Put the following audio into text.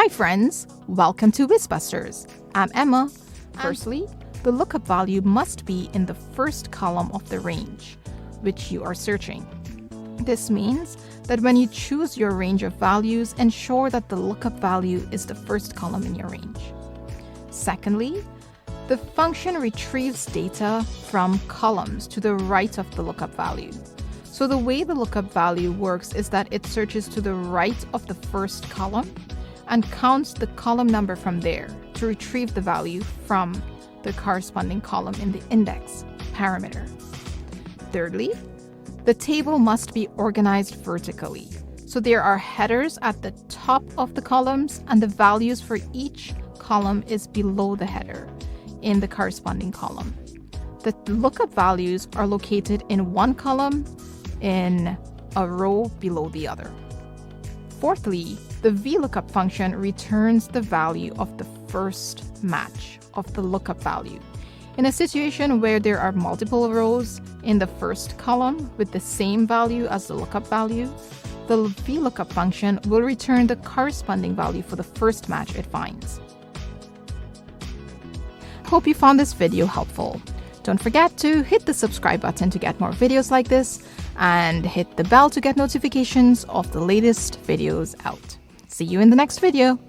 Hi friends, welcome to Whizbusters. I'm Emma. Firstly, the lookup value must be in the first column of the range, which you are searching. This means that when you choose your range of values, ensure that the lookup value is the first column in your range. Secondly, the function retrieves data from columns to the right of the lookup value. So the way the lookup value works is that it searches to the right of the first column and counts the column number from there to retrieve the value from the corresponding column in the index parameter. Thirdly, the table must be organized vertically. So there are headers at the top of the columns and the values for each column is below the header in the corresponding column. The lookup values are located in one column in a row below the other. Fourthly, the VLOOKUP function returns the value of the first match of the lookup value. In a situation where there are multiple rows in the first column with the same value as the lookup value, the VLOOKUP function will return the corresponding value for the first match it finds. Hope you found this video helpful. Don't forget to hit the subscribe button to get more videos like this and hit the bell to get notifications of the latest videos out. See you in the next video.